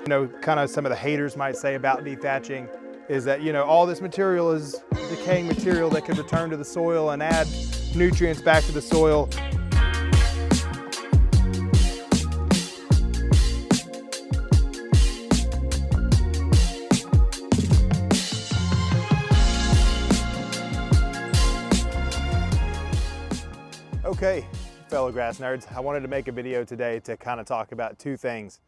Kind of some of the haters might say about dethatching is that, all this material is decaying material that could return to the soil and add nutrients back to the soil. Okay, fellow grass nerds, I wanted to make a video today to kind of talk about two things.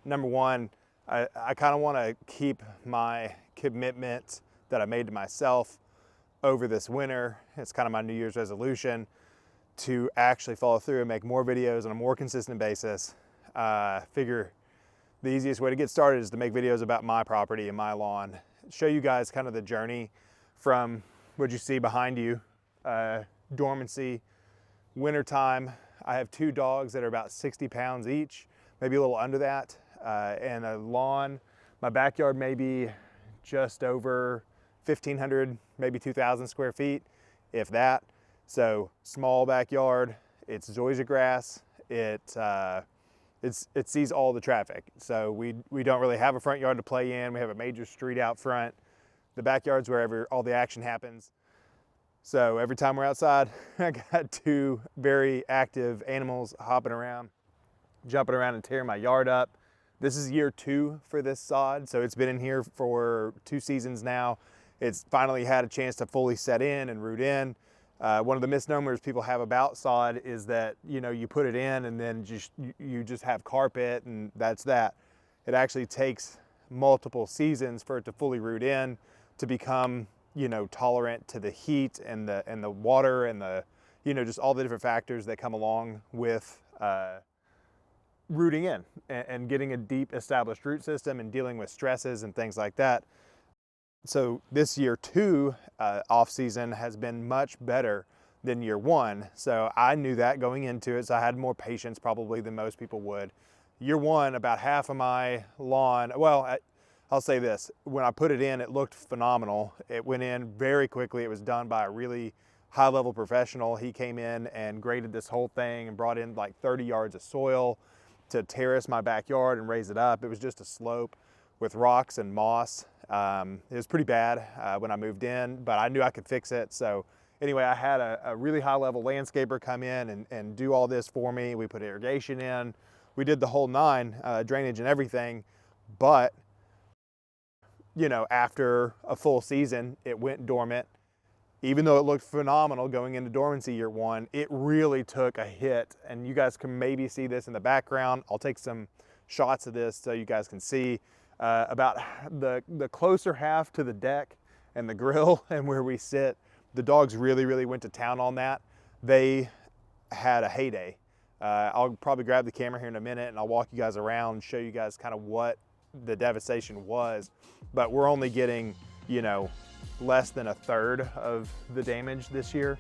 Number one, I kind of want to keep my commitment that I made to myself over this winter. It's kind of my New Year's resolution to actually follow through and make more videos on a more consistent basis. Figure the easiest way to get started is to make videos about my property and my lawn. Show you guys kind of the journey from what you see behind you, dormancy, wintertime. I have two dogs that are about 60 pounds each, maybe a little under that, and a lawn. My backyard may be just over 1,500, maybe 2,000 square feet, if that. So small backyard. It's zoysia grass. It sees all the traffic. So we don't really have a front yard to play in. We have a major street out front. The backyard's wherever all the action happens. So every time we're outside, I got two very active animals hopping around, jumping around and tearing my yard up. This is year 2 for this sod, so it's been in here for 2 seasons now. It's finally had a chance to fully set in and root in. One of the misnomers people have about sod is that, you put it in and then you just have carpet and that's that. It actually takes multiple seasons for it to fully root in, to become tolerant to the heat and the water and the, just all the different factors that come along with rooting in and getting a deep established root system and dealing with stresses and things like that. So this year 2 off season has been much better than year 1. So I knew that going into it. So I had more patience probably than most people would. Year 1, about half of my lawn, well, I'll say this, when I put it in, it looked phenomenal. It went in very quickly. It was done by a really high level professional. He came in and graded this whole thing and brought in like 30 yards of soil to terrace my backyard and raise it up. It was just a slope with rocks and moss. It was pretty bad when I moved in, but I knew I could fix it. So anyway, I had a really high level landscaper come in and do all this for me. We put irrigation in. We did the whole 9, drainage and everything, but after a full season, it went dormant. Even though it looked phenomenal going into dormancy year 1, it really took a hit. And you guys can maybe see this in the background. I'll take some shots of this so you guys can see about the closer half to the deck and the grill and where we sit. The dogs really went to town on that. They had a heyday. I'll probably grab the camera here in a minute and I'll walk you guys around and show you guys kind of what the devastation was, but we're only getting, less than a third of the damage this year.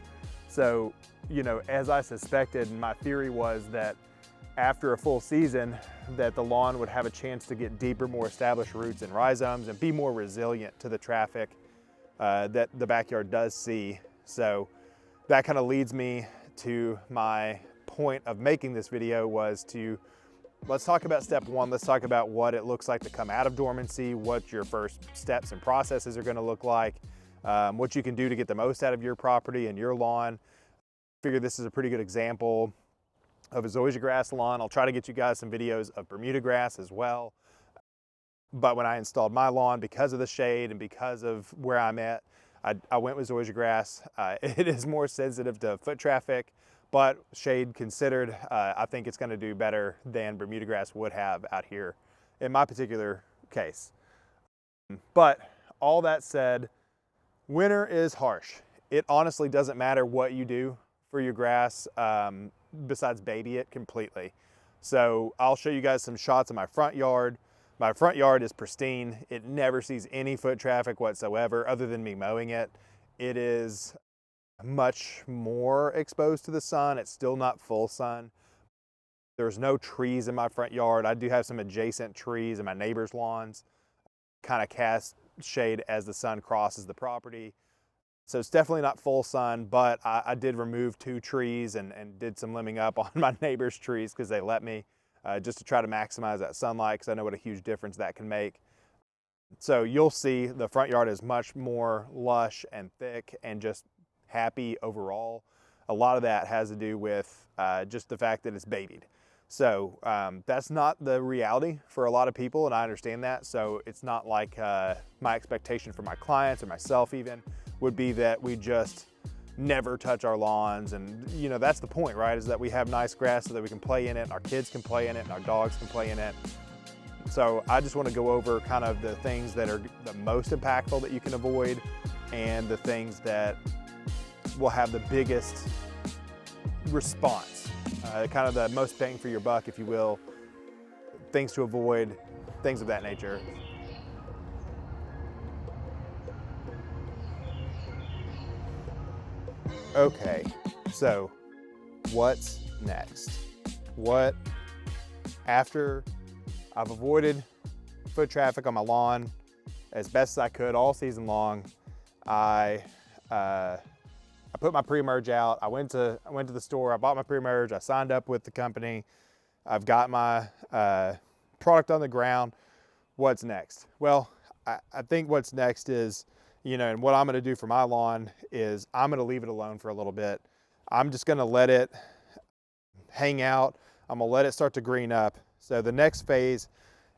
So, as I suspected, and my theory was that after a full season, that the lawn would have a chance to get deeper, more established roots and rhizomes and be more resilient to the traffic that the backyard does see. So that kind of leads me to my point of making this video, was to let's talk about step 1. Let's talk about what it looks like to come out of dormancy, what your first steps and processes are going to look like, what you can do to get the most out of your property and your lawn. I figure this is a pretty good example of a zoysia grass lawn. I'll try to get you guys some videos of Bermuda grass as well. But when I installed my lawn, because of the shade and because of where I'm at, I went with zoysia grass. It is more sensitive to foot traffic, but shade considered, I think it's gonna do better than Bermuda grass would have out here in my particular case. But all that said, winter is harsh. It honestly doesn't matter what you do for your grass besides baby it completely. So I'll show you guys some shots of my front yard. My front yard is pristine. It never sees any foot traffic whatsoever other than me mowing it. It is much more exposed to the sun. It's still not full sun. There's no trees in my front yard. I do have some adjacent trees in my neighbor's lawns, kind of cast shade as the sun crosses the property. So it's definitely not full sun, but I did remove 2 trees and did some limbing up on my neighbor's trees because they let me. just to try to maximize that sunlight, because I know what a huge difference that can make. So you'll see the front yard is much more lush and thick and just happy overall. A lot of that has to do with just the fact that it's babied. So that's not the reality for a lot of people, and I understand that. So it's not like my expectation for my clients or myself even would be that we just never touch our lawns. And you know, that's the point, right? Is that we have nice grass so that we can play in it, and our kids can play in it, and our dogs can play in it. So I just want to go over kind of the things that are the most impactful that you can avoid, and the things that will have the biggest response, kind of the most bang for your buck, if you will, things to avoid, things of that nature. Okay, so what's next? What, after I've avoided foot traffic on my lawn as best as I could all season long, I put my pre-emerge out. I went to the store, I bought my pre-emerge, I signed up with the company, I've got my product on the ground. What's next? Well, I think what's next is, you know, and what I'm gonna do for my lawn is I'm gonna leave it alone for a little bit. I'm just gonna let it hang out. I'm gonna let it start to green up. So the next phase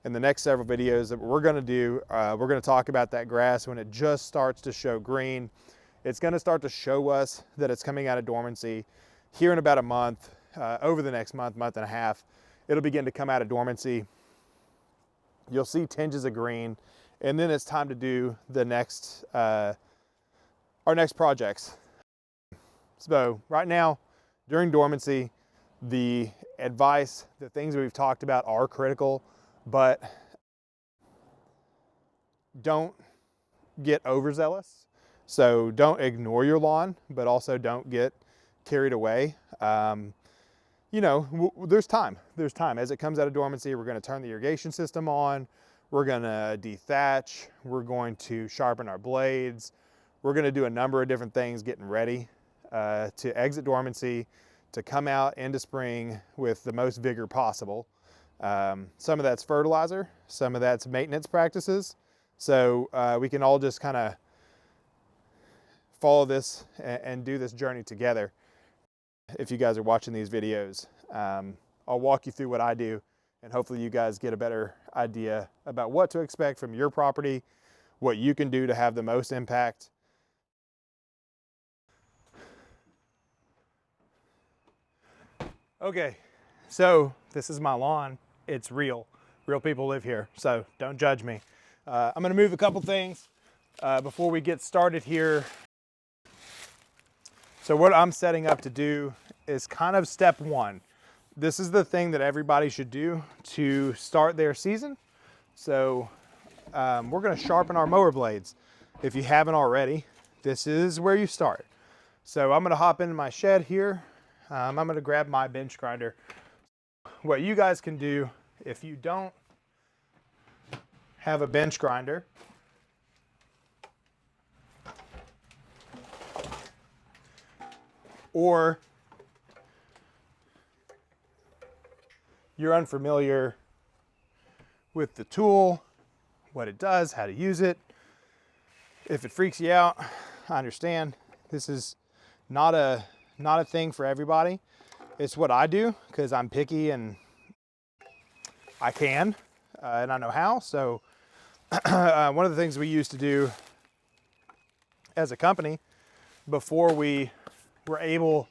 in the next several videos that we're gonna do, we're gonna talk about that grass when it just starts to show green. It's gonna start to show us that it's coming out of dormancy. Here in about a month, over the next month, month and a half, it'll begin to come out of dormancy. You'll see tinges of green, and then it's time to do the next, our next projects. So right now, during dormancy, the advice, the things that we've talked about are critical, but don't get overzealous. So don't ignore your lawn, but also don't get carried away. You know, there's time. There's time. As it comes out of dormancy, we're going to turn the irrigation system on. We're going to dethatch. We're going to sharpen our blades. We're going to do a number of different things getting ready to exit dormancy, to come out into spring with the most vigor possible. Some of that's fertilizer. Some of that's maintenance practices. So we can all just kind of follow this and do this journey together. If you guys are watching these videos, I'll walk you through what I do, and hopefully you guys get a better idea about what to expect from your property, what you can do to have the most impact. Okay, so this is my lawn. It's real. Real people live here, so don't judge me. I'm gonna move a couple things before we get started here. So what I'm setting up to do is kind of step one. This is the thing that everybody should do to start their season. So we're gonna sharpen our mower blades. If you haven't already, this is where you start. So I'm gonna hop into my shed here. I'm gonna grab my bench grinder. What you guys can do, if you don't have a bench grinder, or you're unfamiliar with the tool, what it does, how to use it, if it freaks you out, I understand. This is not a thing for everybody. It's what I do because I'm picky and I can and I know how. So one of the things we used to do as a company before we were able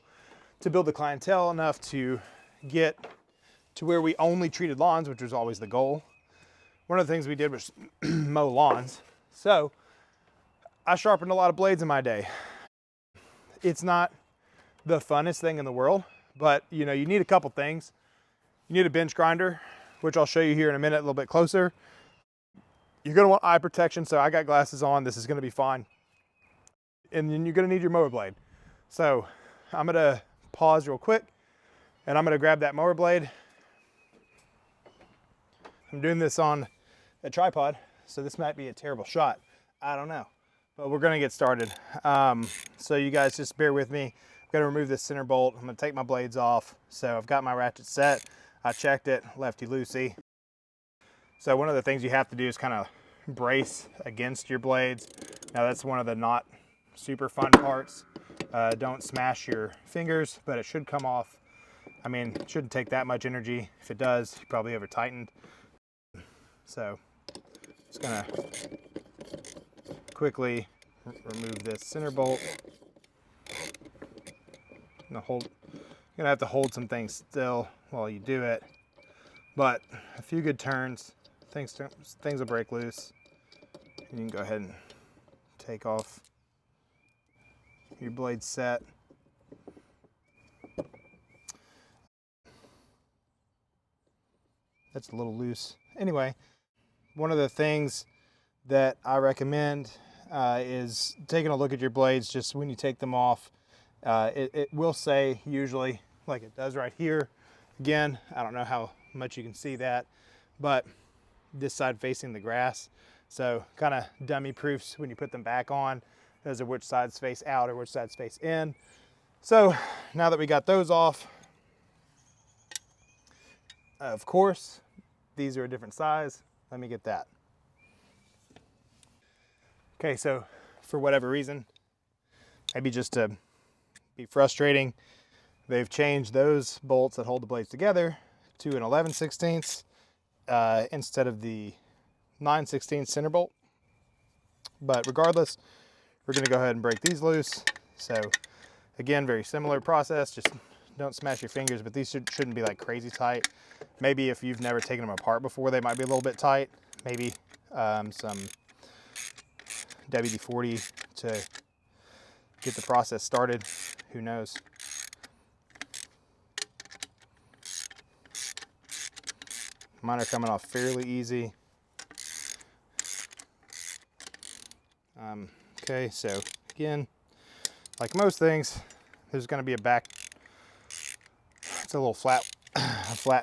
to build the clientele enough to get to where we only treated lawns, which was always the goal. One of the things we did was mow lawns. So I sharpened a lot of blades in my day. It's not the funnest thing in the world, but you know, you need a couple things. You need a bench grinder, which I'll show you here in a minute, a little bit closer. You're gonna want eye protection, so I got glasses on, this is gonna be fine. And then you're gonna need your mower blade. So I'm gonna pause real quick and I'm gonna grab that mower blade. I'm doing this on a tripod, so this might be a terrible shot. I don't know, but we're gonna get started. So you guys just bear with me. I'm gonna remove this center bolt. I'm gonna take my blades off. So I've got my ratchet set. I checked it, lefty-loosey. So one of the things you have to do is kind of brace against your blades. Now that's one of the not super fun parts. Don't smash your fingers, but it should come off. I mean, it shouldn't take that much energy. If it does, you probably over tightened. So just gonna quickly remove this center bolt. You're gonna have to hold some things still while you do it, but a few good turns, things will break loose. And you can go ahead and take off your blade set. That's a little loose. Anyway, one of the things that I recommend is taking a look at your blades just when you take them off. It will say usually, like it does right here. Again, I don't know how much you can see that, but this side facing the grass. So kind of dummy proofs when you put them back on as to which sides face out or which sides face in. So now that we got those off, of course, these are a different size. Let me get that. Okay, so for whatever reason, maybe just to be frustrating, they've changed those bolts that hold the blades together to an 11/16 instead of the 9/16 center bolt. But regardless, we're gonna go ahead and break these loose. So again, very similar process, just don't smash your fingers, but these shouldn't be like crazy tight. Maybe if you've never taken them apart before, they might be a little bit tight. Maybe some WD-40 to get the process started, who knows. Mine are coming off fairly easy. Okay, so again, like most things, there's gonna be it's a little flat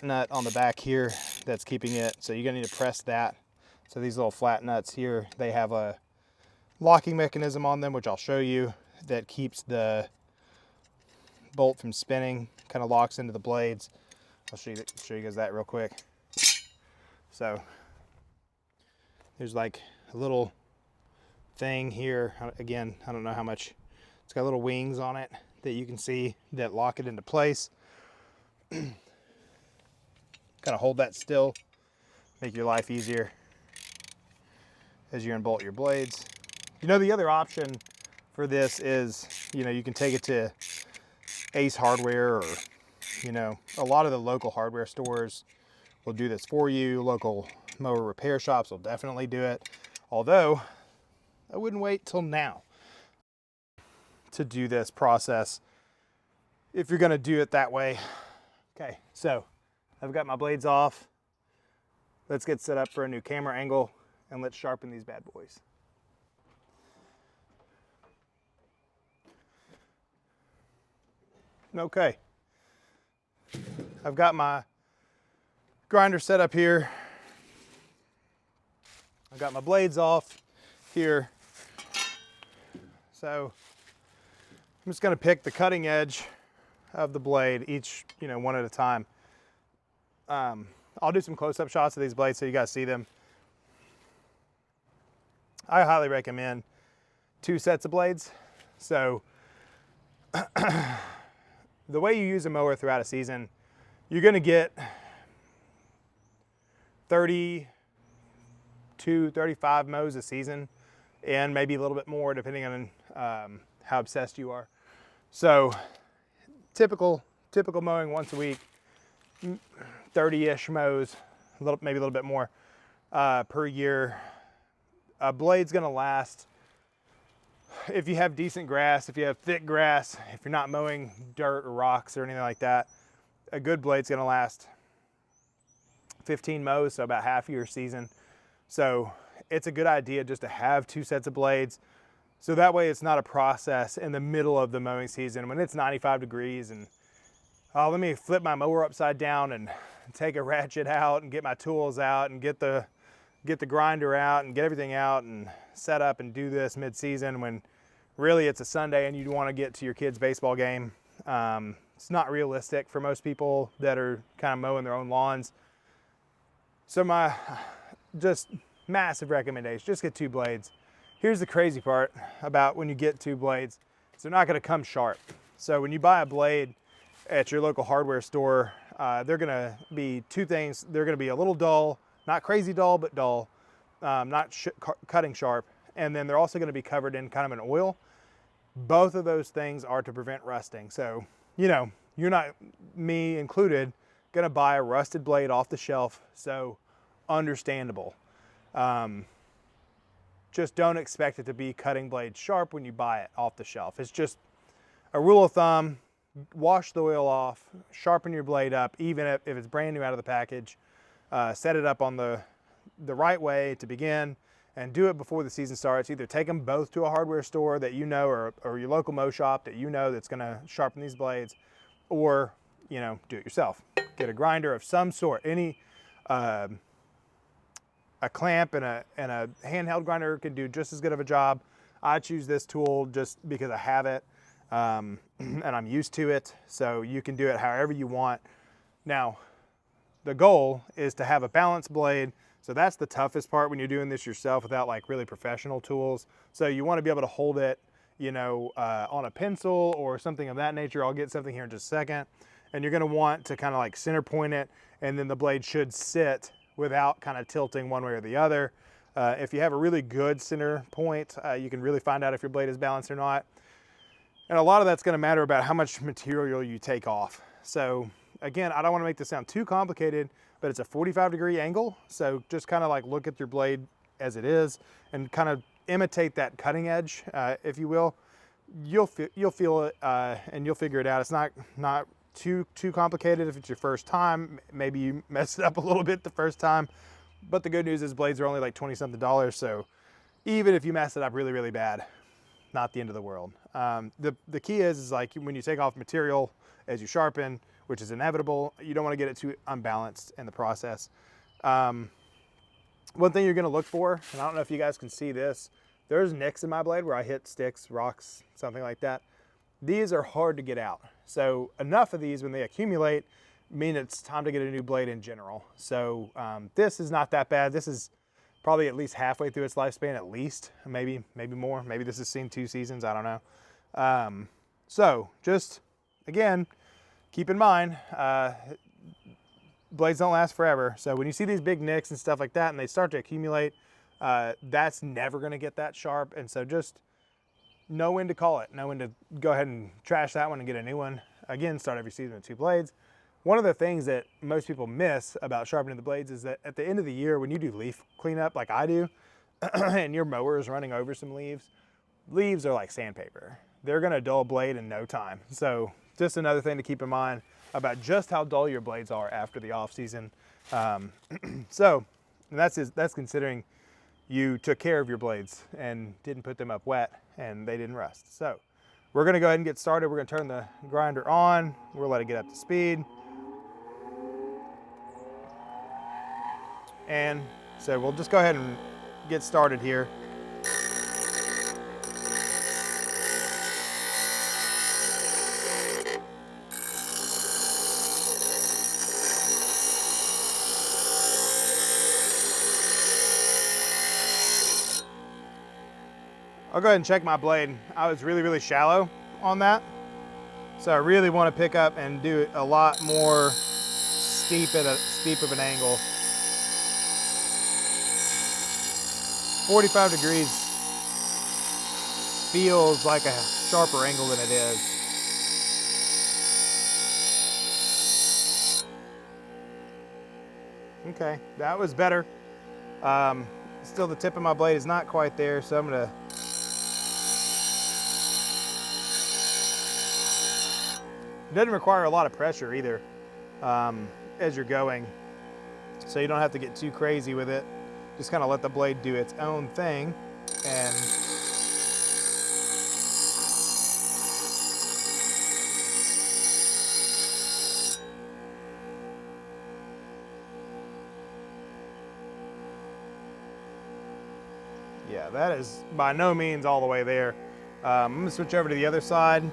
nut on the back here that's keeping it. So you're gonna need to press that. So these little flat nuts here, they have a locking mechanism on them, which I'll show you, that keeps the bolt from spinning, kind of locks into the blades. I'll show you guys that real quick. So there's like a little thing here. Again, I don't know how much. It's got little wings on it that you can see that lock it into place. Kind of hold that still, make your life easier as you unbolt your blades. You know, the other option for this is, you know, you can take it to Ace Hardware, or, you know, a lot of the local hardware stores will do this for you. Local mower repair shops will definitely do it. Although, I wouldn't wait till now to do this process if you're gonna do it that way. Okay, so I've got my blades off. Let's get set up for a new camera angle and let's sharpen these bad boys. Okay, I've got my grinder set up here. I've got my blades off here. So I'm just gonna pick the cutting edge of the blade, each, you know, one at a time. I'll do some close-up shots of these blades so you guys see them. I highly recommend 2 sets of blades. So the way you use a mower throughout a season, you're gonna get 30 to 35 mows a season, and maybe a little bit more depending on how obsessed you are. So typical mowing once a week, 30-ish mows, maybe a little bit more per year. A blade's gonna last, if you have decent grass, if you have thick grass, if you're not mowing dirt or rocks or anything like that, a good blade's gonna last 15 mows, so about half your season. So it's a good idea just to have 2 sets of blades. So that way it's not a process in the middle of the mowing season when it's 95 degrees and, oh, let me flip my mower upside down and take a ratchet out and get my tools out and get the grinder out and get everything out and set up and do this mid-season when really it's a Sunday and you want to get to your kid's baseball game. It's not realistic for most people that are kind of mowing their own lawns. So my just massive recommendation, just get 2 blades. Here's the crazy part about when you get 2 blades, is they're not gonna come sharp. So when you buy a blade at your local hardware store, they're gonna be 2 things. They're gonna be a little dull, not crazy dull, but dull, not cutting sharp. And then they're also gonna be covered in kind of an oil. Both of those things are to prevent rusting. So, you know, you're not, me included, gonna buy a rusted blade off the shelf. So understandable. Just don't expect it to be cutting blade sharp when you buy it off the shelf. It's just a rule of thumb. Wash the oil off, sharpen your blade up, even if it's brand new out of the package. Set it up on the right way to begin, and do it before the season starts. Either take them both to a hardware store that you know, or your local mow shop that you know that's gonna sharpen these blades, or, you know, do it yourself. Get a grinder of some sort. Any a clamp and a handheld grinder can do just as good of a job. I choose this tool just because I have it, and I'm used to it. So you can do it however you want. Now, the goal is to have a balanced blade. So that's the toughest part when you're doing this yourself without like really professional tools. So you want to be able to hold it, you know, on a pencil or something of that nature. I'll get something here in just a second. And you're going to want to kind of like center point it, and then the blade should sit without kind of tilting one way or the other. If you have a really good center point, you can really find out if your blade is balanced or not. And a lot of that's going to matter about how much material you take off. So again, I don't want to make this sound too complicated, but it's a 45-degree angle. So just kind of like look at your blade as it is and kind of imitate that cutting edge, if you will. You'll feel it, and you'll figure it out. It's not too complicated if it's your first time. Maybe you mess it up a little bit the first time, but the good news is blades are only like $20-something. So even if you mess it up really, really bad, not the end of the world. The key is like when you take off material as you sharpen, which is inevitable, you don't want to get it too unbalanced in the process. One thing you're going to look for, and I don't know if you guys can see this, there's nicks in my blade where I hit sticks, rocks, something like that. These are hard to get out. So enough of these, when they accumulate, mean it's time to get a new blade in general. So this is not that bad. This is probably at least halfway through its lifespan, at least, maybe more. Maybe this has seen 2 seasons, I don't know. So just, again, keep in mind, blades don't last forever. So when you see these big nicks and stuff like that and they start to accumulate, that's never gonna get that sharp. And so just know when to call it, know when to go ahead and trash that one and get a new one. Again, start every season with 2 blades. One of the things that most people miss about sharpening the blades is that at the end of the year, when you do leaf cleanup like I do, and your mower is running over some leaves are like sandpaper. They're gonna dull a blade in no time. So just another thing to keep in mind about just how dull your blades are after the off season. So that's considering you took care of your blades and didn't put them up wet and they didn't rust. So we're gonna go ahead and get started. We're gonna turn the grinder on. We'll let it get up to speed. And so we'll just go ahead and get started here. I'll go ahead and check my blade. I was really, really shallow on that. So I really want to pick up and do it a lot more steep of an angle. 45 degrees feels like a sharper angle than it is. Okay, that was better. Still the tip of my blade is not quite there, so I'm gonna it doesn't require a lot of pressure either as you're going, so you don't have to get too crazy with it. Just kind of let the blade do its own thing. And yeah, that is by no means all the way there. I'm gonna switch over to the other side.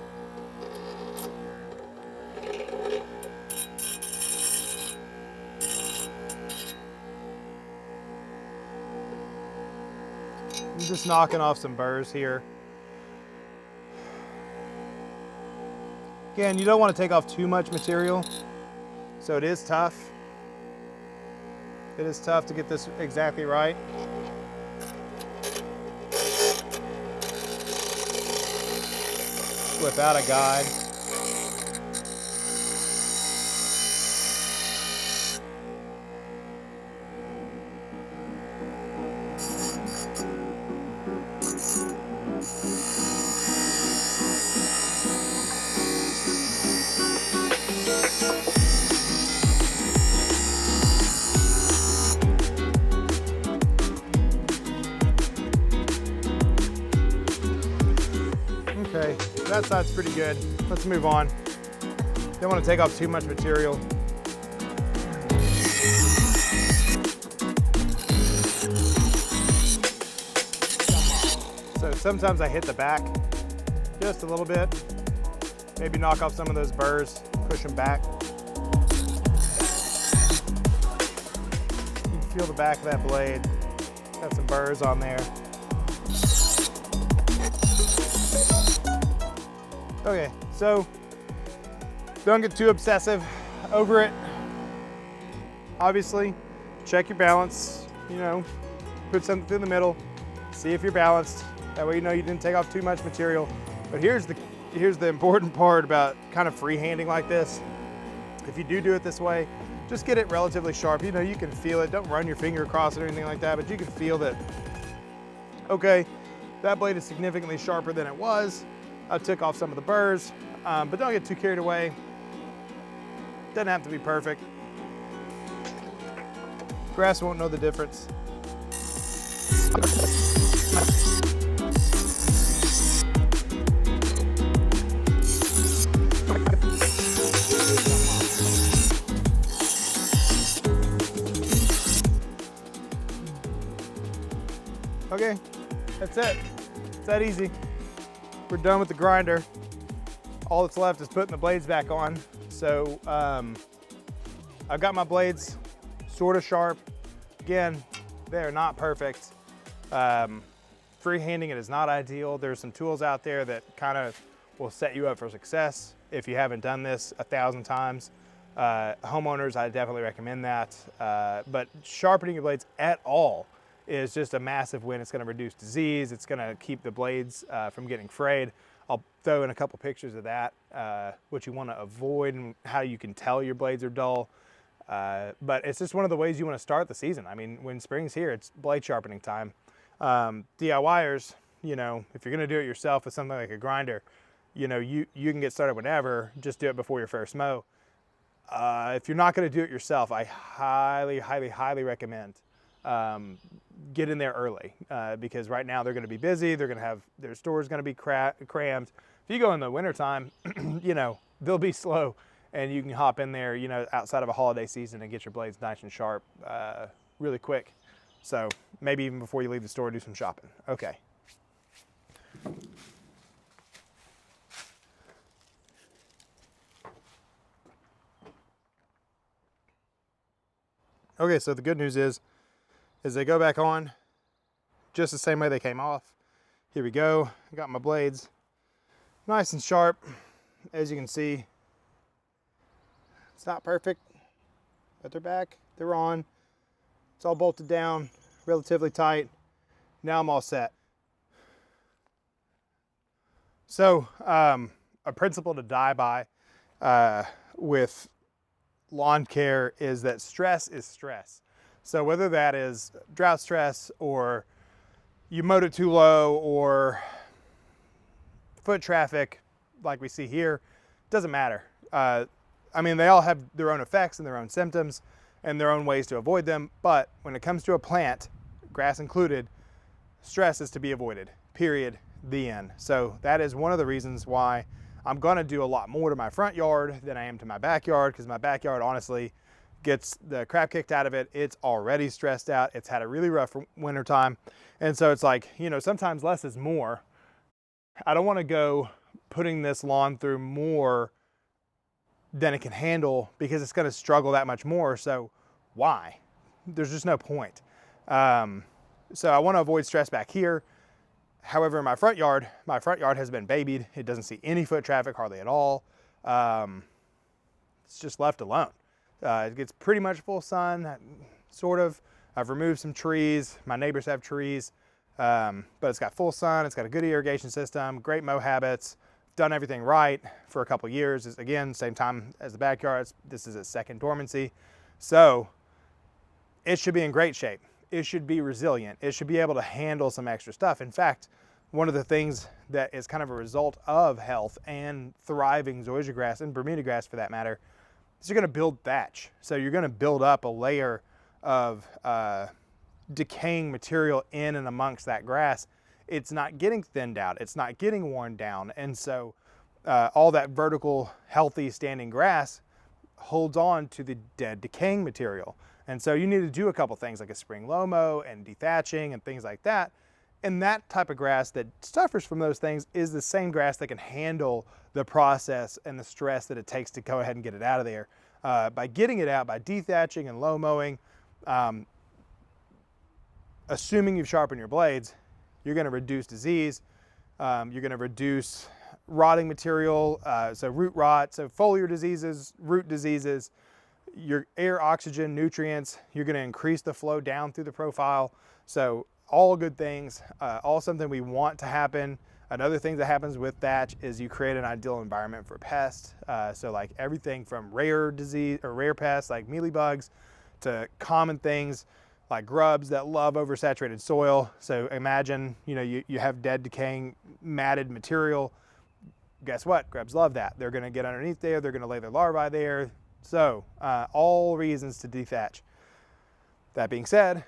just knocking off some burrs here. Again, you don't want to take off too much material, so it is tough. It is tough to get this exactly right. Without a guide. Okay, that side's pretty good. Let's move on. Don't want to take off too much material. So sometimes I hit the back just a little bit. Maybe knock off some of those burrs, push them back. You can feel the back of that blade. Got some burrs on there. Okay, so don't get too obsessive over it. Obviously, check your balance, you know, put something through the middle, see if you're balanced. That way you know you didn't take off too much material. But here's the important part about kind of freehanding like this. If you do it this way, just get it relatively sharp. You know, you can feel it. Don't run your finger across it or anything like that, but you can feel that, okay, that blade is significantly sharper than it was. I took off some of the burrs, but don't get too carried away. Doesn't have to be perfect. Grass won't know the difference. Okay, that's it. It's that easy. We're done with the grinder. All that's left is putting the blades back on. So I've got my blades sort of sharp. Again, they're not perfect. Freehanding it is not ideal. There's some tools out there that kind of will set you up for success if you haven't done this 1,000 times. Homeowners, I definitely recommend that. But sharpening your blades at all is just a massive win. It's gonna reduce disease. It's gonna keep the blades from getting frayed. I'll throw in a couple pictures of that, what you wanna avoid and how you can tell your blades are dull. But it's just one of the ways you wanna start the season. I mean, when spring's here, it's blade sharpening time. DIYers, you know, if you're gonna do it yourself with something like a grinder, you know, you can get started whenever, just do it before your first mow. If you're not gonna do it yourself, I highly, highly, highly recommend get in there early because right now they're going to be busy. They're going to have their store's going to be crammed. If you go in the wintertime, you know, they'll be slow and you can hop in there, you know, outside of a holiday season and get your blades nice and sharp really quick. So maybe even before you leave the store, do some shopping. Okay. Okay, so the good news is they go back on just the same way they came off. Here we go. I got my blades nice and sharp. As you can see, it's not perfect, but they're back, they're on. It's all bolted down, relatively tight. Now I'm all set. So a principle to die by with lawn care is that stress is stress. So whether that is drought stress or you mowed it too low or foot traffic like we see here, doesn't matter. I mean, they all have their own effects and their own symptoms and their own ways to avoid them. But when it comes to a plant, grass included, stress is to be avoided, period, the end. So that is one of the reasons why I'm gonna do a lot more to my front yard than I am to my backyard, because my backyard honestly gets the crap kicked out of it. It's already stressed out. It's had a really rough winter time. And so it's like, you know, sometimes less is more. I don't want to go putting this lawn through more than it can handle because it's going to struggle that much more. So why? There's just no point. So I want to avoid stress back here. However, in my front yard has been babied. It doesn't see any foot traffic hardly at all. It's just left alone. It gets pretty much full sun, sort of. I've removed some trees. My neighbors have trees, but it's got full sun. It's got a good irrigation system, great mow habits. Done everything right for a couple years. It's, again, same time as the backyard. This is its second dormancy. So it should be in great shape. It should be resilient. It should be able to handle some extra stuff. In fact, one of the things that is kind of a result of health and thriving zoysia grass and Bermuda grass for that matter, is you're gonna build thatch. So you're gonna build up a layer of decaying material in and amongst that grass. It's not getting thinned out. It's not getting worn down. And so all that vertical, healthy standing grass holds on to the dead decaying material. And so you need to do a couple things like a spring low mow and dethatching and things like that. And that type of grass that suffers from those things is the same grass that can handle the process and the stress that it takes to go ahead and get it out of there. By getting it out, by dethatching and low mowing, assuming you've sharpened your blades, you're gonna reduce disease, you're gonna reduce rotting material, so root rot, so foliar diseases, root diseases, your air, oxygen, nutrients, you're gonna increase the flow down through the profile. So all good things, all something we want to happen. Another thing that happens with thatch is you create an ideal environment for pests. So like everything from rare disease or rare pests like mealybugs to common things like grubs that love oversaturated soil. So imagine, you have dead, decaying, matted material. Guess what? Grubs love that. They're gonna get underneath there. They're gonna lay their larvae there. So all reasons to dethatch. That being said,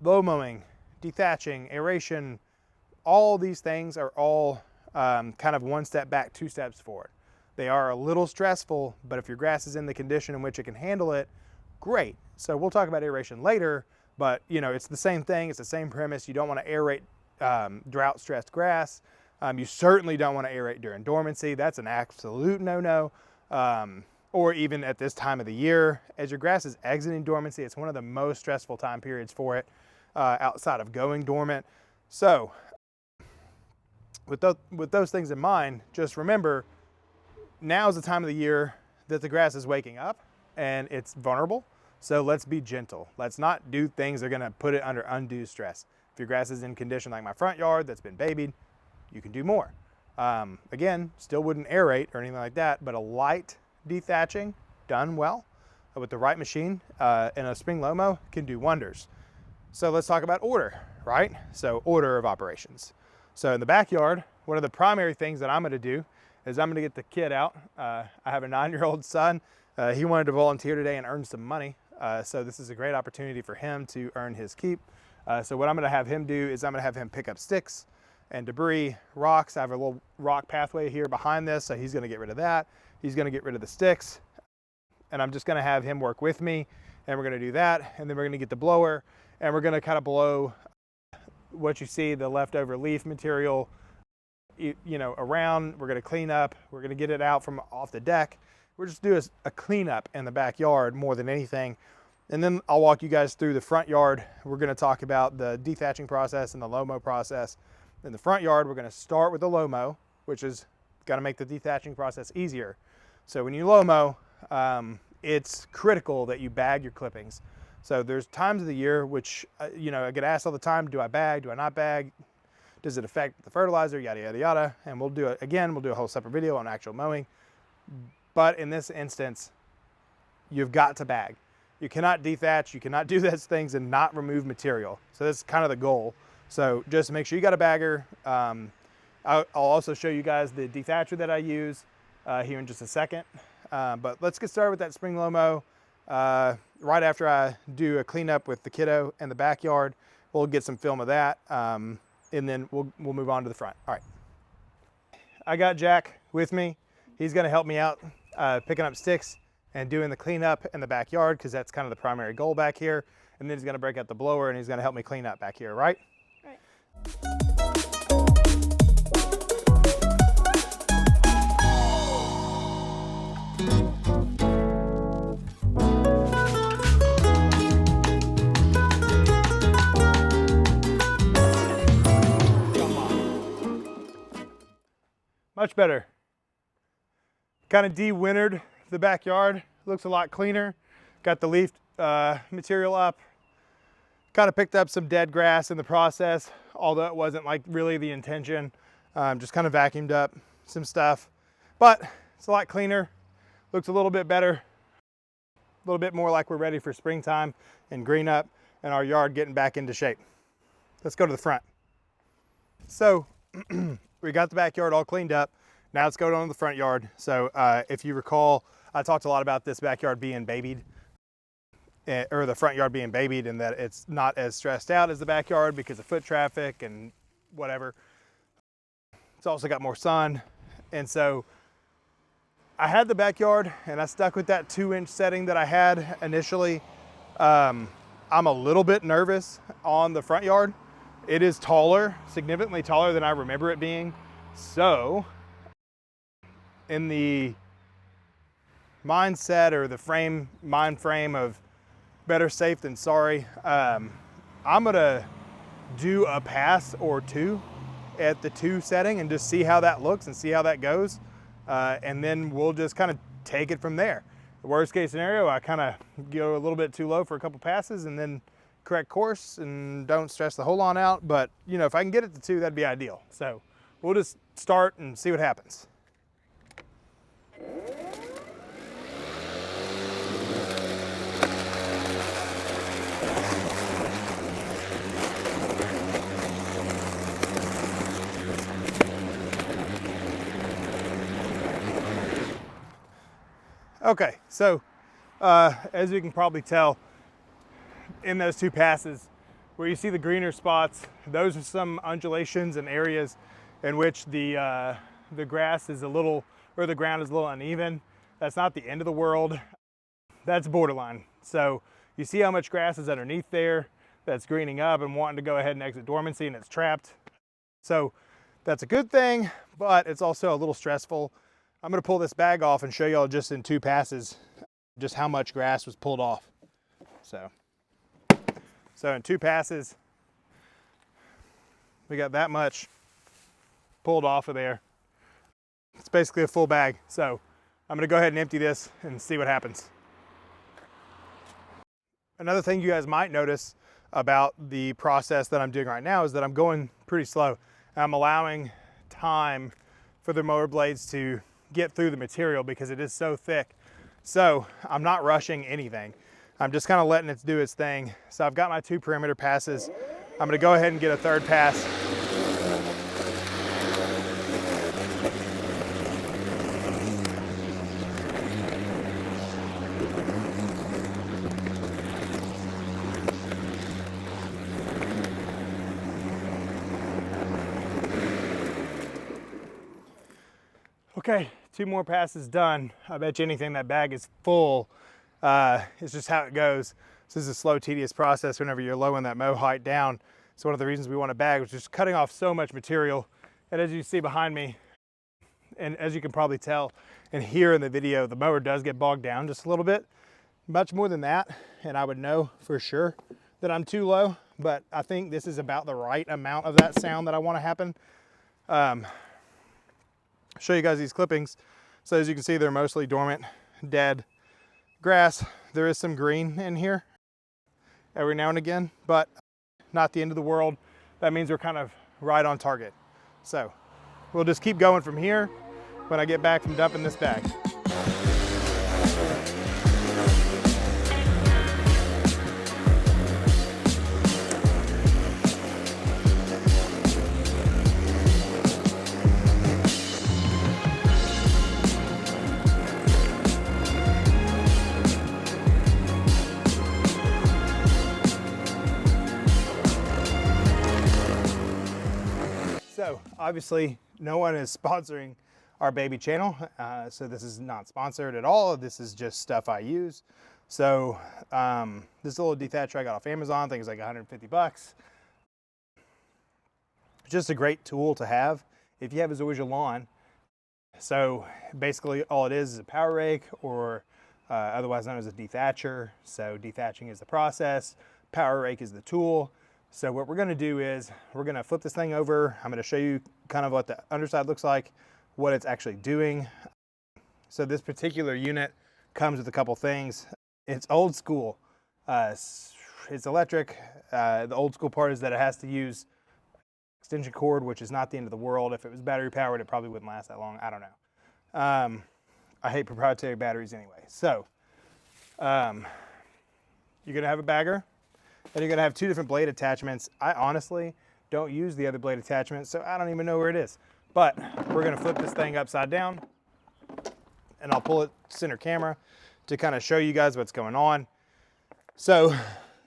low mowing, dethatching, aeration, all these things are all kind of one step back, two steps forward. They are a little stressful, but if your grass is in the condition in which it can handle it, great. So we'll talk about aeration later, but it's the same thing. It's the same premise. You don't want to aerate drought stressed grass. You certainly don't want to aerate during dormancy. That's an absolute no-no. Or even at this time of the year. As your grass is exiting dormancy, it's one of the most stressful time periods for it outside of going dormant. So with those things in mind, just remember, now is the time of the year that the grass is waking up and it's vulnerable. So let's be gentle. Let's not do things that are gonna put it under undue stress. If your grass is in condition like my front yard that's been babied, you can do more. Again, still wouldn't aerate or anything like that, but a light dethatching done well with the right machine and a spring low mow can do wonders. So let's talk about order, right? So order of operations. So in the backyard, one of the primary things that I'm gonna do is I'm gonna get the kid out. I have a 9-year-old son. He wanted to volunteer today and earn some money. So this is a great opportunity for him to earn his keep. So what I'm gonna have him do is I'm gonna have him pick up sticks and debris, rocks. I have a little rock pathway here behind this, so he's gonna get rid of that. He's gonna get rid of the sticks, and I'm just gonna have him work with me, and we're gonna do that, and then we're gonna get the blower, and we're gonna kind of blow what you see, the leftover leaf material, around. We're gonna clean up, we're gonna get it out from off the deck. We're just doing a cleanup in the backyard more than anything. And then I'll walk you guys through the front yard. We're gonna talk about the dethatching process and the low mow process. In the front yard, we're gonna start with the low mow, which is gonna make the dethatching process easier. So when you low mow, it's critical that you bag your clippings. So there's times of the year which, I get asked all the time, do I bag, do I not bag? Does it affect the fertilizer, yada, yada, yada. And we'll do it again, we'll do a whole separate video on actual mowing. But in this instance, you've got to bag. You cannot dethatch, you cannot do those things and not remove material. So that's kind of the goal. So just make sure you got a bagger. I'll also show you guys the dethatcher that I use here in just a second. But let's get started with that spring low mow. Right after I do a cleanup with the kiddo in the backyard, we'll get some film of that, and then we'll move on to the front. All right. I got Jack with me. He's gonna help me out picking up sticks and doing the cleanup in the backyard because that's kind of the primary goal back here. And then he's gonna break out the blower and he's gonna help me clean up back here, right? Right. Come on. much better. Kind of de-wintered the backyard. Looks a lot cleaner. Got the leaf material up. Kind of picked up some dead grass in the process, although it wasn't like really the intention. Just kind of vacuumed up some stuff, but it's a lot cleaner. Looks a little bit better, a little bit more like we're ready for springtime and green up and our yard getting back into shape. Let's go to the front. So we got the backyard all cleaned up. Now let's go on to the front yard. So if you recall, I talked a lot about this backyard being babied, or the front yard being babied, and that it's not as stressed out as the backyard because of foot traffic and whatever. It's also got more sun. And so I had the backyard and I stuck with that 2-inch setting that I had initially. I'm a little bit nervous on the front yard. It is taller, significantly taller than I remember it being. So in the mindset or the mind frame of better safe than sorry, I'm gonna do a pass or two at the 2 setting and just see how that looks and see how that goes. And then we'll just kind of take it from there. The worst case scenario, I kind of go a little bit too low for a couple passes and then correct course and don't stress the whole lot out. But you know, if I can get it to 2, that'd be ideal. So we'll just start and see what happens. Okay, so as you can probably tell, in those 2 passes where you see the greener spots, those are some undulations and areas in which the grass is a little, or the ground is a little uneven. That's not the end of the world. That's borderline. So you see how much grass is underneath there that's greening up and wanting to go ahead and exit dormancy, and it's trapped. So that's a good thing, but it's also a little stressful. I'm gonna pull this bag off and show y'all just in 2 passes just how much grass was pulled off. So in 2 passes, we got that much pulled off of there. It's basically a full bag. So I'm gonna go ahead and empty this and see what happens. Another thing you guys might notice about the process that I'm doing right now is that I'm going pretty slow. I'm allowing time for the mower blades to get through the material because it is so thick. So I'm not rushing anything. I'm just kind of letting it do its thing. So I've got my 2 perimeter passes. I'm gonna go ahead and get a 3rd pass. Okay, 2 more passes done. I bet you anything that bag is full. It's just how it goes. This is a slow, tedious process whenever you're lowering that mow height down. It's one of the reasons we want a bag, which is cutting off so much material. And as you see behind me, and as you can probably tell and hear in the video, the mower does get bogged down just a little bit, much more than that. And I would know for sure that I'm too low, but I think this is about the right amount of that sound that I want to happen. Show you guys these clippings. So as you can see, they're mostly dormant, dead grass. There is some green in here every now and again, but not the end of the world. That means we're kind of right on target. So we'll just keep going from here when I get back from dumping this bag. So obviously no one is sponsoring our baby channel. So this is not sponsored at all. This is just stuff I use. So this little dethatcher I got off Amazon, I think it's like 150 bucks. Just a great tool to have if you have a zoysia lawn. So basically all it is a power rake, or otherwise known as a dethatcher. So dethatching is the process, power rake is the tool. So what we're gonna do is we're gonna flip this thing over. I'm gonna show you kind of what the underside looks like. what it's actually doing. So this particular unit comes with a couple things. It's old school. It's electric. The old school part is that it has to use extension cord, which is not the end of the world. If it was battery powered, it probably wouldn't last that long. I don't know. I hate proprietary batteries anyway. So you're gonna have a bagger, and you're gonna have two different blade attachments. I honestly don't use the other blade attachment, so I don't even know where it is. But we're gonna flip this thing upside down, and I'll pull it center camera to kind of show you guys what's going on. So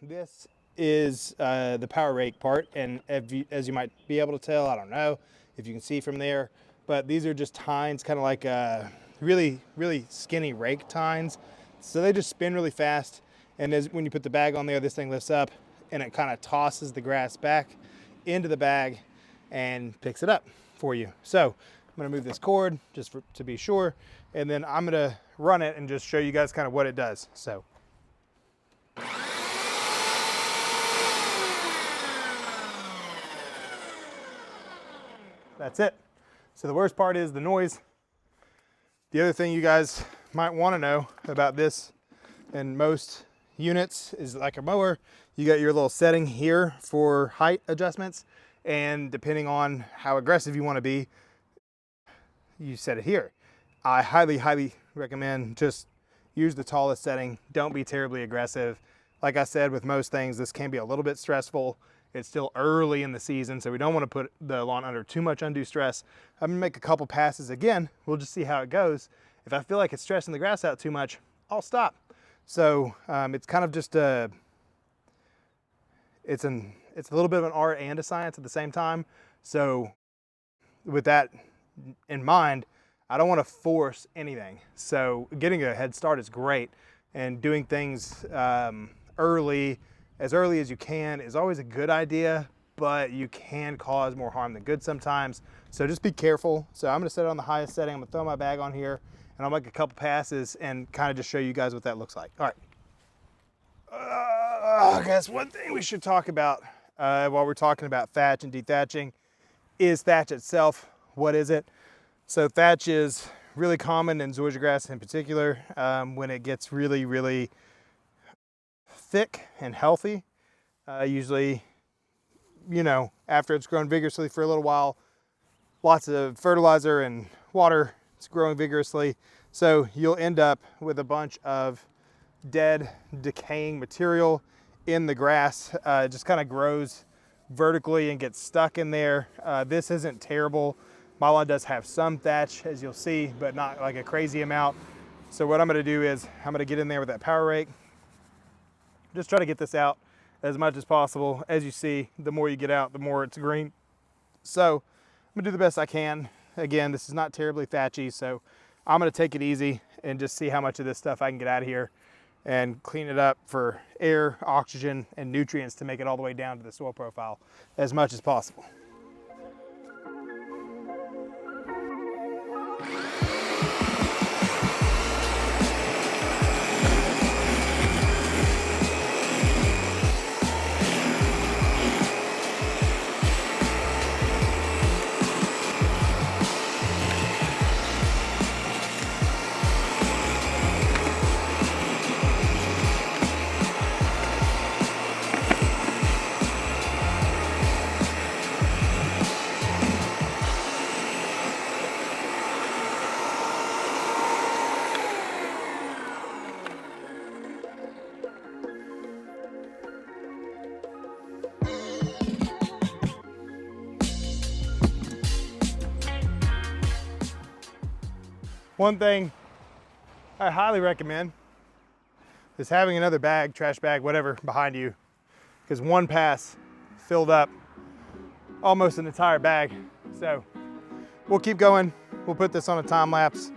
this is the power rake part, and as you might be able to tell, I don't know if you can see from there, but these are just tines, kind of like really skinny rake tines. So they just spin really fast, and when you put the bag on there, this thing lifts up and it kind of tosses the grass back into the bag and picks it up for you. So I'm gonna move this cord just to be sure, and then I'm gonna run it and just show you guys kind of what it does. So that's it. So the worst part is the noise. The other thing you guys might want to know about this and most units is, like a mower, you got your little setting here for height adjustments, and depending on how aggressive you want to be, you set it here. I highly recommend just use the tallest setting. Don't be terribly aggressive. Like I said, with most things, this can be a little bit stressful. It's still early in the season, so we don't want to put the lawn under too much undue stress. I'm gonna make a couple passes again. We'll just see how it goes. If I feel like it's stressing the grass out too much, I'll stop. So it's kind of just it's a little bit of an art and a science at the same time. So with that in mind, I don't want to force anything. So getting a head start is great, and doing things early as you can is always a good idea, but you can cause more harm than good sometimes. So just be careful. So I'm gonna set it on the highest setting. I'm gonna throw my bag on here, and I'll make a couple passes and kind of just show you guys what that looks like. All right. I guess one thing we should talk about while we're talking about thatch and dethatching is thatch itself. What is it? So thatch is really common in zoysia grass in particular when it gets really thick and healthy. Usually, you know, after it's grown vigorously for a little while, lots of fertilizer and water, it's growing vigorously. So you'll end up with a bunch of dead, decaying material in the grass. It just kind of grows vertically and gets stuck in there. This isn't terrible. My lawn does have some thatch, as you'll see, but not like a crazy amount. So what I'm gonna do is I'm gonna get in there with that power rake, just try to get this out as much as possible. As you see, the more you get out, the more it's green. So I'm gonna do the best I can. Again, this is not terribly thatchy, so I'm gonna take it easy and just see how much of this stuff I can get out of here and clean it up for air, oxygen, and nutrients to make it all the way down to the soil profile as much as possible. One thing I highly recommend is having another bag, trash bag, whatever, behind you, because one pass filled up almost an entire bag. So we'll keep going. We'll put this on a time lapse.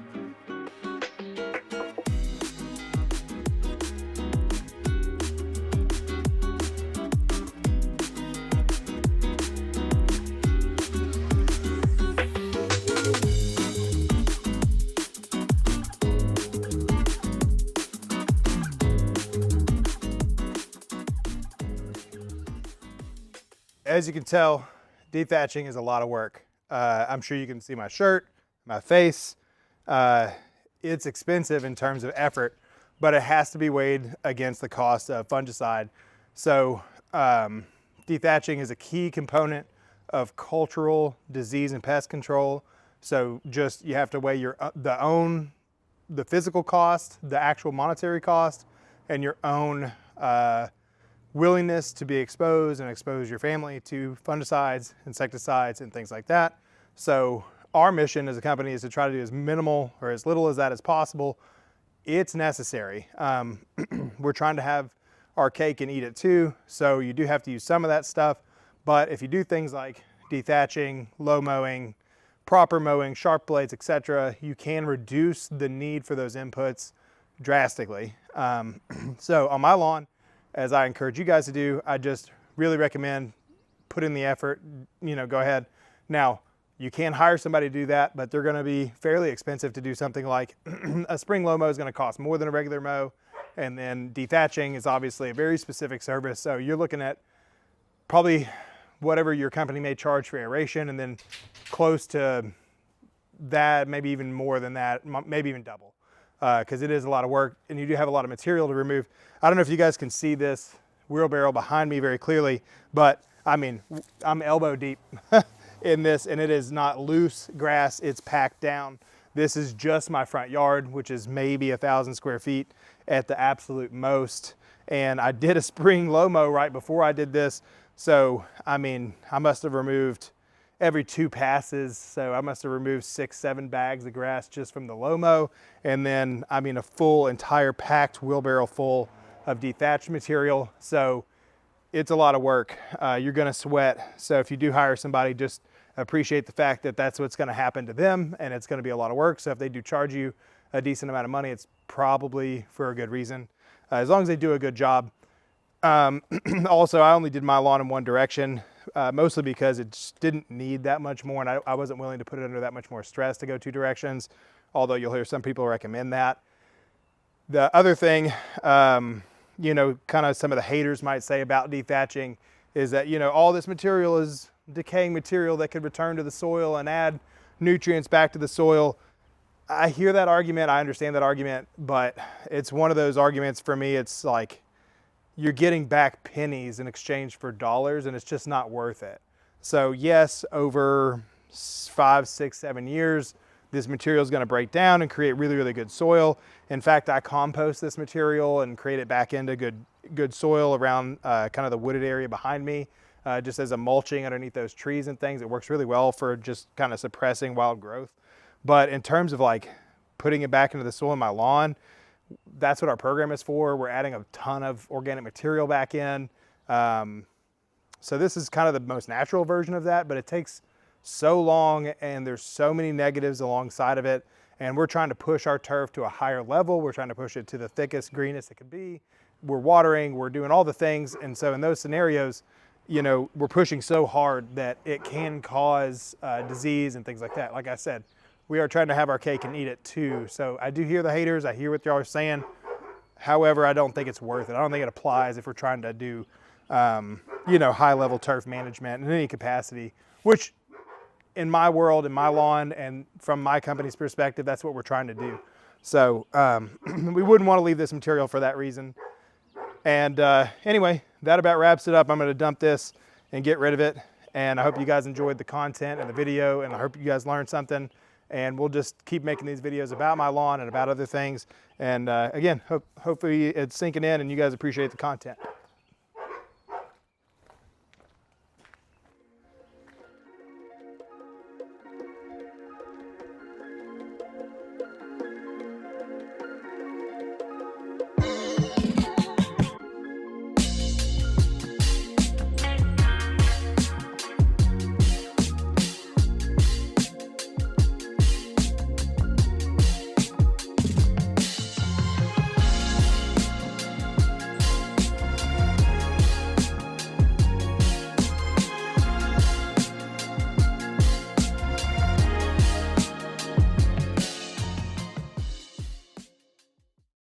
As you can tell, dethatching is a lot of work. I'm sure you can see my shirt, my face. It's expensive in terms of effort, but it has to be weighed against the cost of fungicide. So dethatching is a key component of cultural disease and pest control. So just you have to weigh the physical cost, the actual monetary cost, and your own willingness to be exposed and expose your family to fungicides, insecticides, and things like that. So our mission as a company is to try to do as minimal or as little as that as possible. It's necessary. We're trying to have our cake and eat it too, so you do have to use some of that stuff. But if you do things like dethatching, low mowing, proper mowing, sharp blades, etc., you can reduce the need for those inputs drastically. So on my lawn, as I encourage you guys to do, I just really recommend put in the effort, go ahead. Now, you can hire somebody to do that, but they're gonna be fairly expensive to do something like a spring low mow is gonna cost more than a regular mow. And then dethatching is obviously a very specific service. So you're looking at probably whatever your company may charge for aeration, and then close to that, maybe even more than that, maybe even double. Because it is a lot of work and you do have a lot of material to remove. I don't know if you guys can see this wheelbarrow behind me very clearly, but I mean, I'm elbow deep in this, and it is not loose grass, it's packed down. This is just my front yard, which is maybe 1,000 square feet at the absolute most. And I did a spring low mow right before I did this. So, I mean, I must have removed every 2 passes. So I must have removed 6, 7 bags of grass just from the low mow. And then, I mean, a full entire packed wheelbarrow full of dethatched material. So it's a lot of work. You're gonna sweat. So if you do hire somebody, just appreciate the fact that that's what's gonna happen to them, and it's gonna be a lot of work. So if they do charge you a decent amount of money, it's probably for a good reason, as long as they do a good job. Also, I only did my lawn in one direction, mostly because it just didn't need that much more, and I wasn't willing to put it under that much more stress to go 2 directions, although you'll hear some people recommend that. The other thing, kind of some of the haters might say about dethatching is that, all this material is decaying material that could return to the soil and add nutrients back to the soil. I hear that argument, I understand that argument, but it's one of those arguments for me, it's like you're getting back pennies in exchange for dollars, and it's just not worth it. So yes, over 5, 6, 7 years, this material is going to break down and create really, really good soil. In fact, I compost this material and create it back into good soil around kind of the wooded area behind me, just as a mulching underneath those trees and things. It works really well for just kind of suppressing wild growth. But in terms of like putting it back into the soil in my lawn, that's what our program is for. We're adding a ton of organic material back in. So this is kind of the most natural version of that, but it takes so long and there's so many negatives alongside of it. And we're trying to push our turf to a higher level. We're trying to push it to the thickest, greenest it can be. We're watering, we're doing all the things. And so in those scenarios, we're pushing so hard that it can cause disease and things like that. Like I said, we are trying to have our cake and eat it too. So I do hear the haters, I hear what y'all are saying. However, I don't think it's worth it. I don't think it applies if we're trying to do, high level turf management in any capacity, which in my world, in my lawn, and from my company's perspective, that's what we're trying to do. So we wouldn't want to leave this material for that reason. And anyway, that about wraps it up. I'm going to dump this and get rid of it. And I hope you guys enjoyed the content and the video, and I hope you guys learned something. And we'll just keep making these videos about my lawn and about other things. And again, hopefully it's sinking in and you guys appreciate the content.